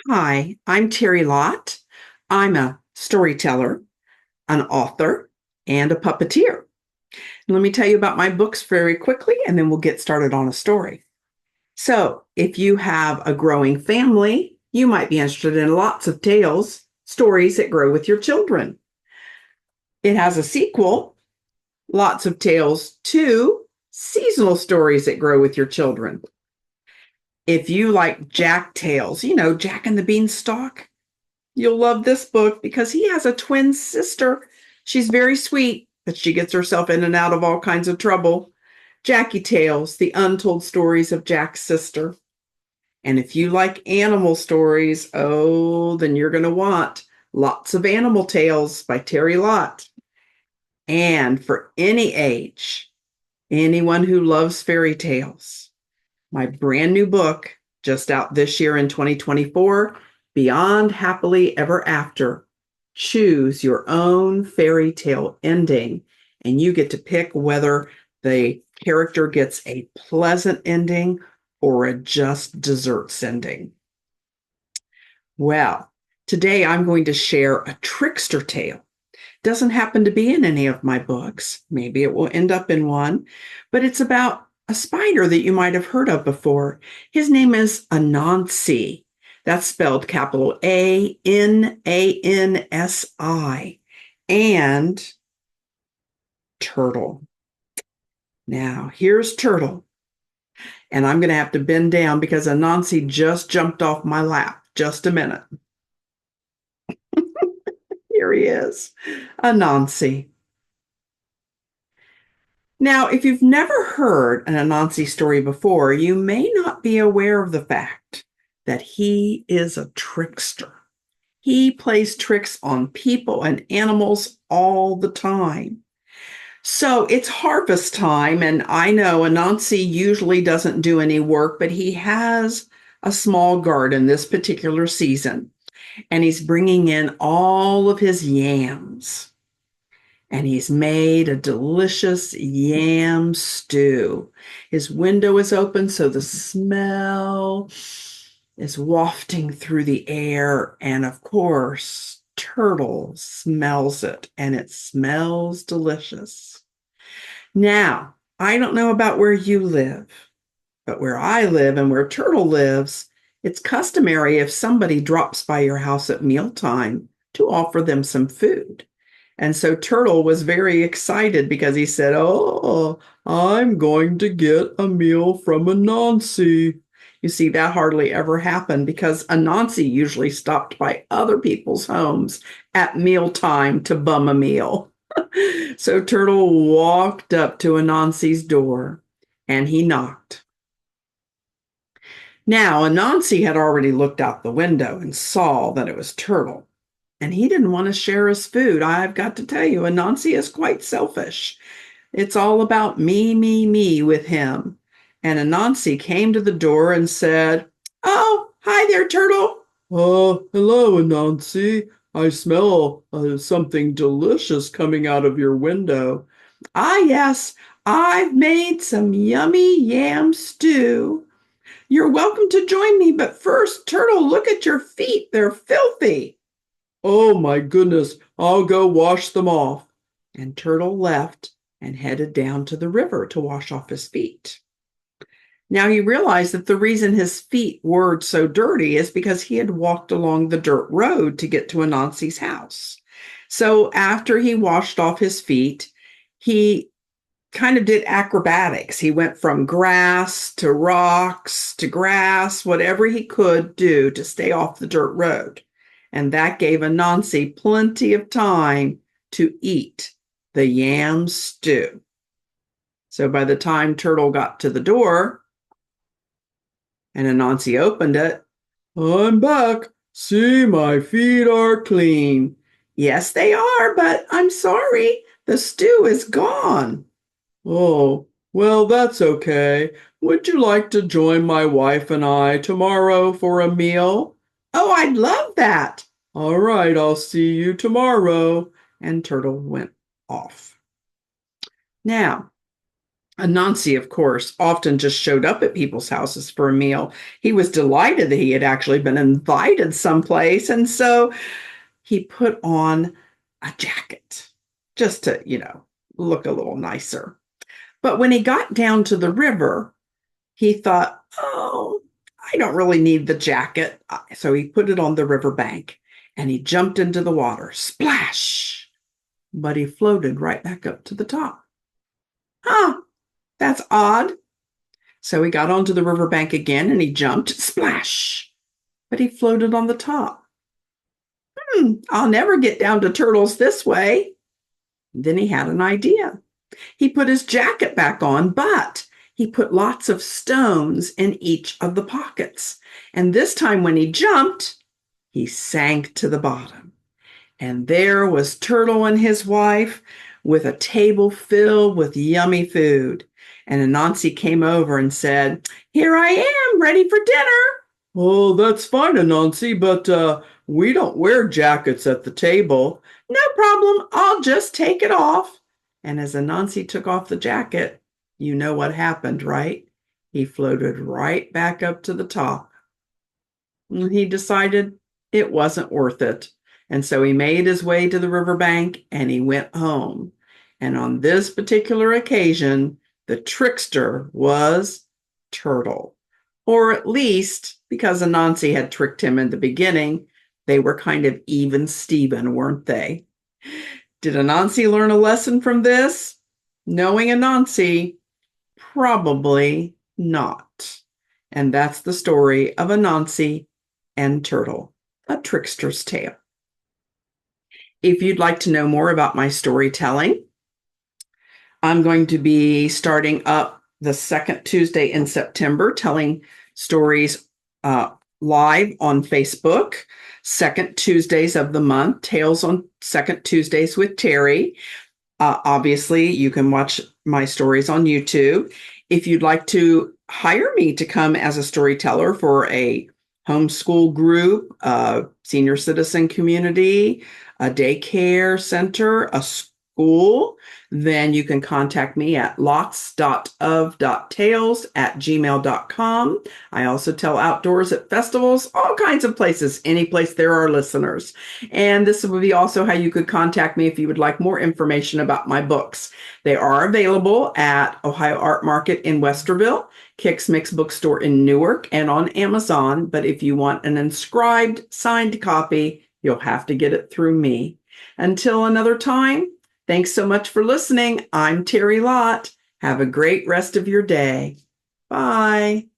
Hi, I'm Teri Lott. I'm a storyteller, an author, and a puppeteer. Let me tell you about my books very quickly, and then we'll get started on a story. So, if you have a growing family, you might be interested in lots of tales, stories that grow with your children. It has a sequel, Lots of Tales 2, seasonal stories that grow with your children. If you like Jack Tales, Jack and the Beanstalk, you'll love this book because he has a twin sister. She's very sweet, but she gets herself in and out of all kinds of trouble. Jackie Tales, the untold stories of Jack's sister. And if you like animal stories, oh, then you're going to want Lots of Animal Tales by Teri Lott. And for any age, anyone who loves fairy tales, my brand new book, just out this year in 2024, Beyond Happily Ever After. Choose your own fairy tale ending, and you get to pick whether the character gets a pleasant ending or a just desserts ending. Well, today I'm going to share a trickster tale. Doesn't happen to be in any of my books. Maybe it will end up in one, but it's about a spider that you might have heard of before. His name is Anansi. That's spelled capital Anansi. And Turtle. Now, here's Turtle. And I'm going to have to bend down because Anansi just jumped off my lap. Just a minute. Here he is, Anansi. Now, if you've never heard an Anansi story before, you may not be aware of the fact that he is a trickster. He plays tricks on people and animals all the time. So it's harvest time, and I know Anansi usually doesn't do any work, but he has a small garden this particular season, and he's bringing in all of his yams. And he's made a delicious yam stew. His window is open, so the smell is wafting through the air. And of course, Turtle smells it, and it smells delicious. Now, I don't know about where you live, but where I live and where Turtle lives, it's customary if somebody drops by your house at mealtime to offer them some food. And so Turtle was very excited because he said, "Oh, I'm going to get a meal from Anansi." You see, that hardly ever happened because Anansi usually stopped by other people's homes at mealtime to bum a meal. So Turtle walked up to Anansi's door and he knocked. Now, Anansi had already looked out the window and saw that it was Turtle. And he didn't want to share his food. I've got to tell you, Anansi is quite selfish. It's all about me, me, me with him. And Anansi came to the door and said, "Oh, hi there, Turtle." "Oh, hello, Anansi. I smell something delicious coming out of your window." "Ah, yes, I've made some yummy yam stew. You're welcome to join me, but first, Turtle, look at your feet. They're filthy." "Oh my goodness, I'll go wash them off." And Turtle left and headed down to the river to wash off his feet. Now he realized that the reason his feet were so dirty is because he had walked along the dirt road to get to Anansi's house. So after he washed off his feet, he kind of did acrobatics. He went from grass to rocks to grass, whatever he could do to stay off the dirt road. And that gave Anansi plenty of time to eat the yam stew. So by the time Turtle got to the door and Anansi opened it, "I'm back. See, my feet are clean." "Yes, they are, but I'm sorry. The stew is gone." "Oh, well, that's okay. Would you like to join my wife and I tomorrow for a meal?" "Oh, I'd love that." "All right, I'll see you tomorrow." And Turtle went off. Now, Anansi, of course, often just showed up at people's houses for a meal. He was delighted that he had actually been invited someplace, and so he put on a jacket just to, look a little nicer. But when he got down to the river, he thought, oh, I don't really need the jacket. So he put it on the riverbank and he jumped into the water. Splash! But he floated right back up to the top. Huh, that's odd. So he got onto the riverbank again and he jumped. Splash! But he floated on the top. I'll never get down to Turtles this way. Then he had an idea. He put his jacket back on, but he put lots of stones in each of the pockets. And this time when he jumped, he sank to the bottom. And there was Turtle and his wife with a table filled with yummy food. And Anansi came over and said, "Here I am, ready for dinner." "Oh, that's fine, Anansi, but we don't wear jackets at the table." "No problem, I'll just take it off." And as Anansi took off the jacket, you know what happened, right? He floated right back up to the top. He decided it wasn't worth it. And so he made his way to the riverbank and he went home. And on this particular occasion, the trickster was Turtle. Or at least, because Anansi had tricked him in the beginning, they were kind of even Steven, weren't they? Did Anansi learn a lesson from this? Knowing Anansi, probably not. And that's the story of Anansi and Turtle, a trickster's tale. If you'd like to know more about my storytelling, I'm going to be starting up the second Tuesday in September, telling stories live on Facebook, second Tuesdays of the month, Tales on Second Tuesdays with Teri. Obviously, you can watch my stories on YouTube. If you'd like to hire me to come as a storyteller for a homeschool group, a senior citizen community, a daycare center, a school, then you can contact me at lotts.of.tales@gmail.com. I also tell outdoors at festivals, all kinds of places, any place there are listeners. And this would be also how you could contact me if you would like more information about my books. They are available at Ohio Art Market in Westerville, Kix Mix Bookstore in Newark, and on Amazon. But if you want an inscribed, signed copy, you'll have to get it through me. Until another time, thanks so much for listening. I'm Teri Lott. Have a great rest of your day. Bye.